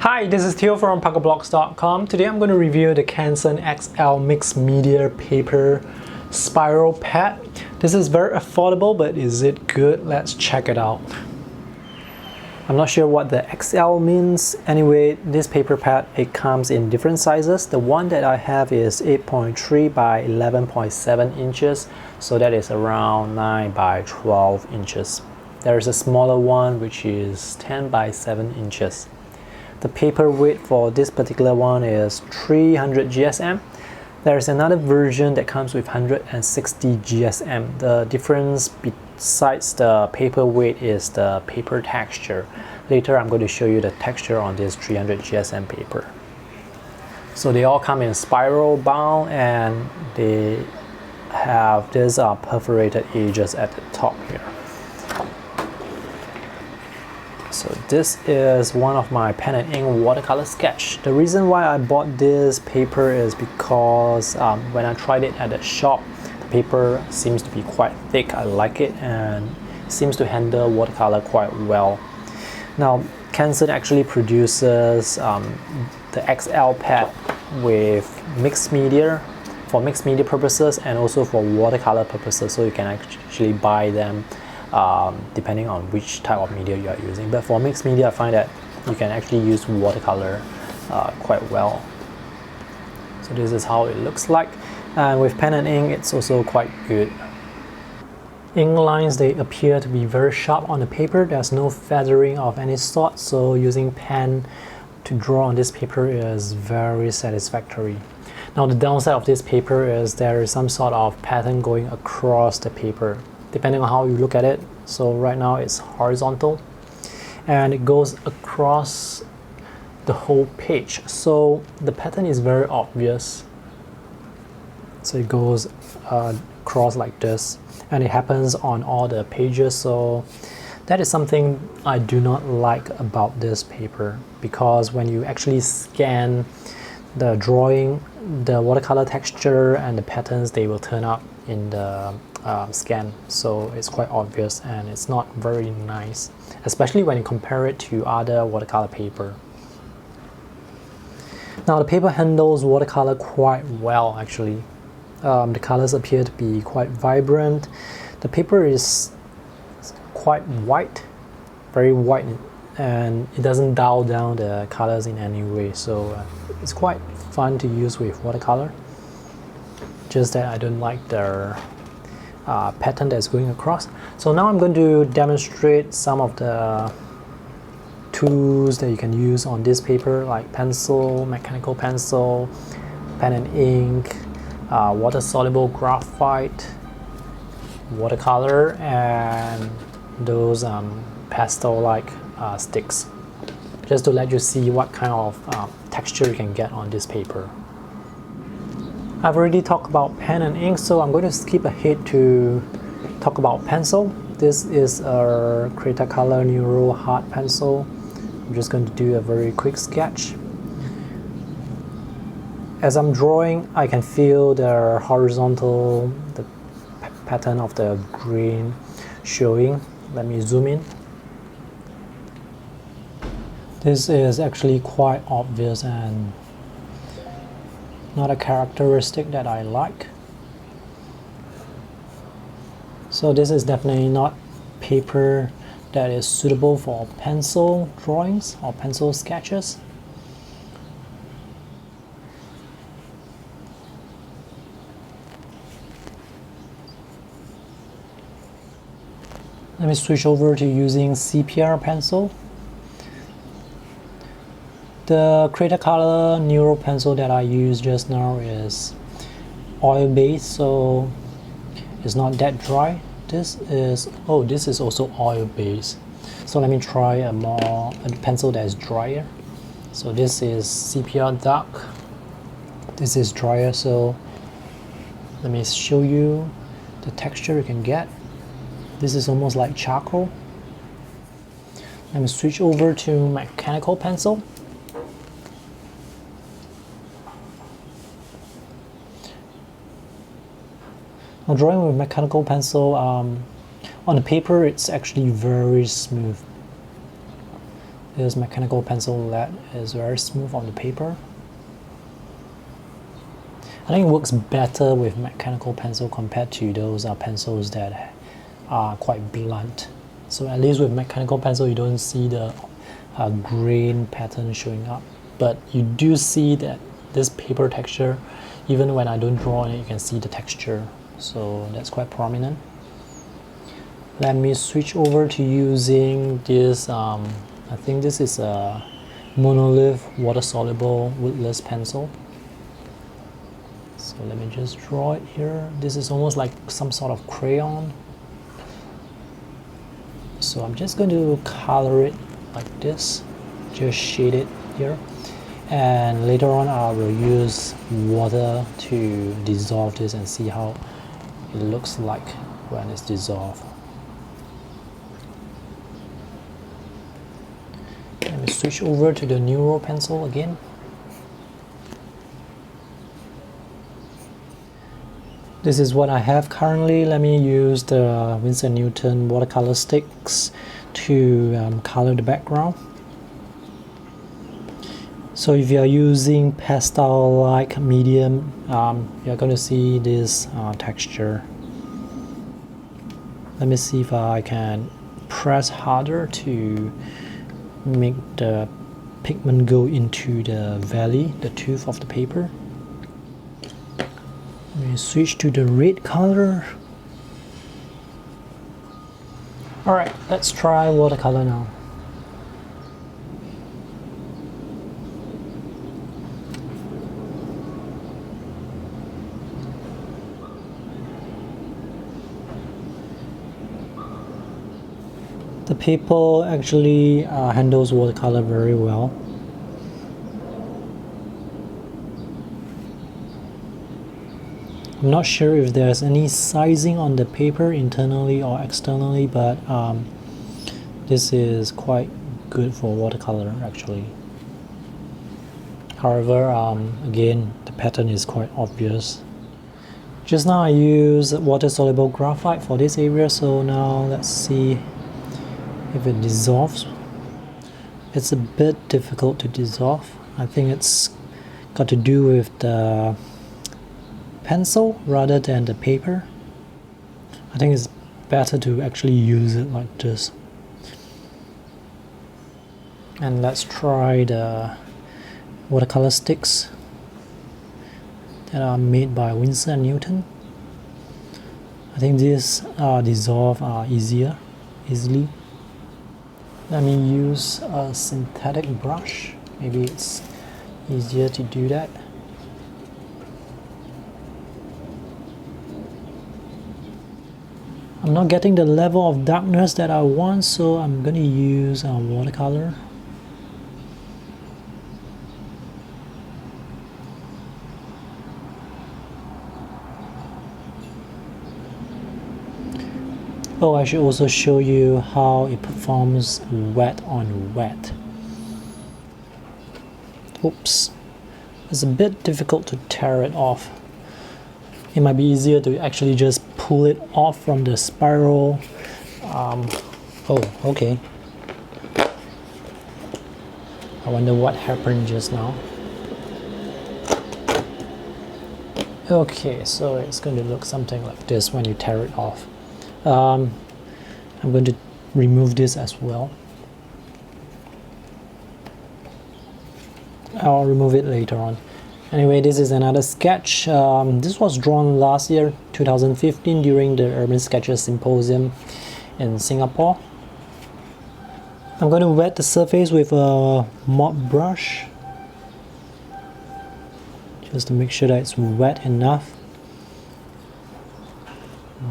Hi, this is Theo from PuckleBlocks.com. Today I'm going to review the Canson XL Mixed Media paper spiral pad. This is very affordable, but is it good? Let's check it out. I'm not sure what the XL means. Anyway, this paper pad, it comes in different sizes. The one that I have is 8.3 by 11.7 inches, so that is around 9 by 12 inches. There is a smaller one which is 10 by 7 inches. The paper weight for this particular one is 300 GSM. There's another version that comes with 160 GSM. The difference besides the paper weight is the paper texture. Later I'm going to show you the texture on this 300 GSM paper. So they all come in spiral bound and they have these perforated edges at the top here. So this is one of my pen and ink watercolor sketch. The reason why I bought this paper is because when I tried it at the shop, the paper seems to be quite thick. I like it and seems to handle watercolor quite well. Now, Canson actually produces the XL pad with mixed media, for mixed media purposes and also for watercolor purposes, so you can actually buy them depending on which type of media you are using. But for mixed media, I find that you can actually use watercolor quite well. So this is how it looks like, and with pen and ink it's also quite good. Ink lines, they appear to be very sharp on the paper. There's no feathering of any sort, so using pen to draw on this paper is very satisfactory. Now the downside of this paper is there is some sort of pattern going across the paper, depending on how you look at it. So right now it's horizontal and it goes across the whole page, so the pattern is very obvious. So it goes across like this, and it happens on all the pages. So that is something I do not like about this paper, because when you actually scan the drawing, the watercolor texture and the patterns, they will turn up in the scan, so it's quite obvious and it's not very nice, especially when you compare it to other watercolor paper. Now the paper handles watercolor quite well actually. The colors appear to be quite vibrant. The paper is quite white, very white, and it doesn't dull down the colors in any way, so it's quite fun to use with watercolor. Just that I don't like the pattern that's going across. So now I'm going to demonstrate some of the tools that you can use on this paper, like pencil, mechanical pencil, pen and ink, water-soluble graphite, watercolor, and those pastel-like sticks, just to let you see what kind of texture you can get on this paper. I've already talked about pen and ink, so I'm going to skip ahead to talk about pencil. This is a Watercolor Neuro hard pencil. I'm just going to do a very quick sketch. As I'm drawing, I can feel the horizontal, the pattern of the grain showing. Let me zoom in. This is actually quite obvious and not a characteristic that I like. So this is definitely not paper that is suitable for pencil drawings or pencil sketches. Let me switch over to using CPR pencil. The Watercolor Neuro pencil that I used just now is oil-based, so it's not that dry. This is also oil-based. So let me try a pencil that is drier. So this is CPR dark. This is drier, so let me show you the texture you can get. This is almost like charcoal. Let me switch over to mechanical pencil. Now drawing with mechanical pencil, on the paper it's actually very smooth. This mechanical pencil lead is very smooth on the paper. I think it works better with mechanical pencil compared to those pencils that are quite blunt. So at least with mechanical pencil you don't see the grain pattern showing up, but you do see that this paper texture, even when I don't draw on it, you can see the texture, so that's quite prominent. Let me switch over to using this, I think this is a monolith water-soluble woodless pencil. So let me just draw it here. This is almost like some sort of crayon. So I'm just going to color it like this, just shade it here. And later on I will use water to dissolve this and see how it looks like when it's dissolved. Let me switch over to the Neuro pencil again. This is what I have currently. Let me use the Winsor & Newton Watercolor Sticks to color the background. So if you are using pastel-like medium, you're going to see this texture. Let me see if I can press harder to make the pigment go into the valley, the tooth of the paper. Let me switch to the red color. Alright, let's try watercolor now. The paper actually handles watercolor very well. I'm not sure if there's any sizing on the paper internally or externally, but this is quite good for watercolor actually. However, again, the pattern is quite obvious. Just now I used water-soluble graphite for this area, so now let's see if it dissolves. It's a bit difficult to dissolve. I think it's got to do with the pencil rather than the paper. I think it's better to actually use it like this. And let's try the watercolor sticks that are made by Winsor & Newton. I think these dissolve easily. Let me use a synthetic brush. Maybe it's easier to do that. I'm not getting the level of darkness that I want, so I'm going to use watercolor. Oh, I should also show you how it performs wet on wet. Oops, it's a bit difficult to tear it off. It might be easier to actually just pull it off from the spiral. Oh, okay. I wonder what happened just now. Okay, so it's going to look something like this when you tear it off. I'm going to remove this as well. I'll remove it later on. Anyway, this is another sketch. This was drawn last year, 2015, during the Urban Sketches Symposium in Singapore. I'm going to wet the surface with a mop brush, just to make sure that it's wet enough.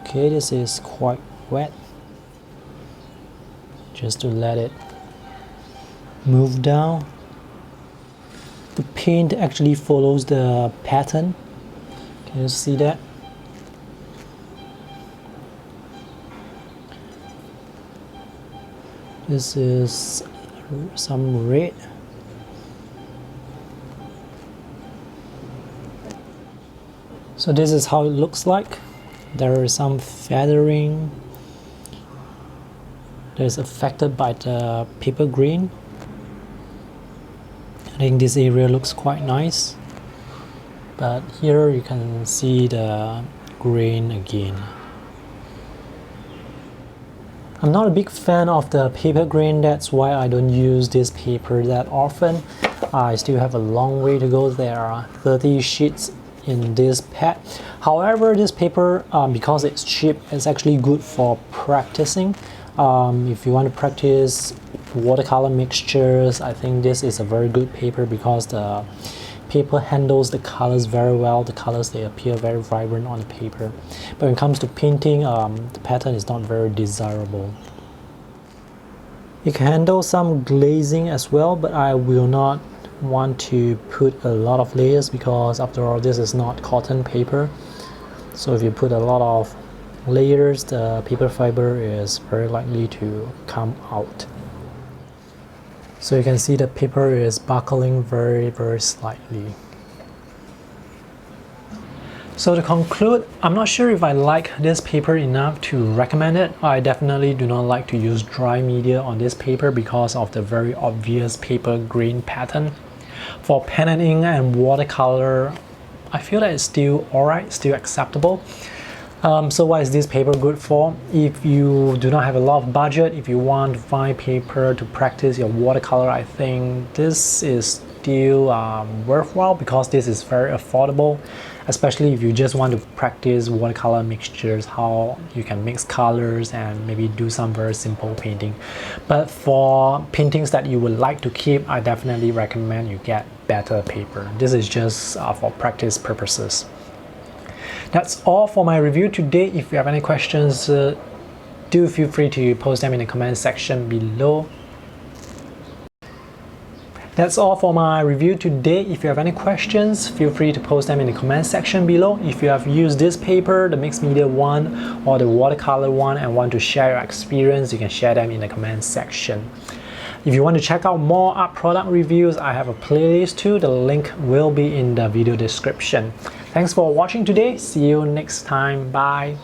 Okay, this is quite wet. Just to let it move down. The paint actually follows the pattern. Can you see that? This is some red. So this is how it looks like. There is some feathering that is affected by the paper grain. I think this area looks quite nice, but here you can see the grain again. I'm not a big fan of the paper grain, that's why I don't use this paper that often. I still have a long way to go. There are 30 sheets in this pad. However, this paper, because it's cheap, it's actually good for practicing. If you want to practice watercolor mixtures, I think this is a very good paper because the paper handles the colors very well. The colors, they appear very vibrant on the paper. But when it comes to painting, the pattern is not very desirable. It can handle some glazing as well, but I will not want to put a lot of layers because after all, this is not cotton paper. So if you put a lot of layers, the paper fiber is very likely to come out. So you can see the paper is buckling very slightly. So to conclude, I'm not sure if I like this paper enough to recommend it. I definitely do not like to use dry media on this paper because of the very obvious paper grain pattern. For pen and ink and watercolor, I feel that it's still alright, still acceptable. So what is this paper good for? If you do not have a lot of budget, if you want to find paper to practice your watercolor, I think this is still worthwhile because this is very affordable, especially if you just want to practice watercolor mixtures, how you can mix colors and maybe do some very simple painting. But for paintings that you would like to keep, I definitely recommend you get better paper. This is just for practice purposes. That's all for my review today. If you have any questions, do feel free to post them in the comment section below. That's all for my review today. If you have any questions, feel free to post them in the comment section below. If you have used this paper, the mixed media one or the watercolor one, and want to share your experience, you can share them in the comment section. If you want to check out more art product reviews, I have a playlist too. The link will be in the video description. Thanks for watching today. See you next time. Bye.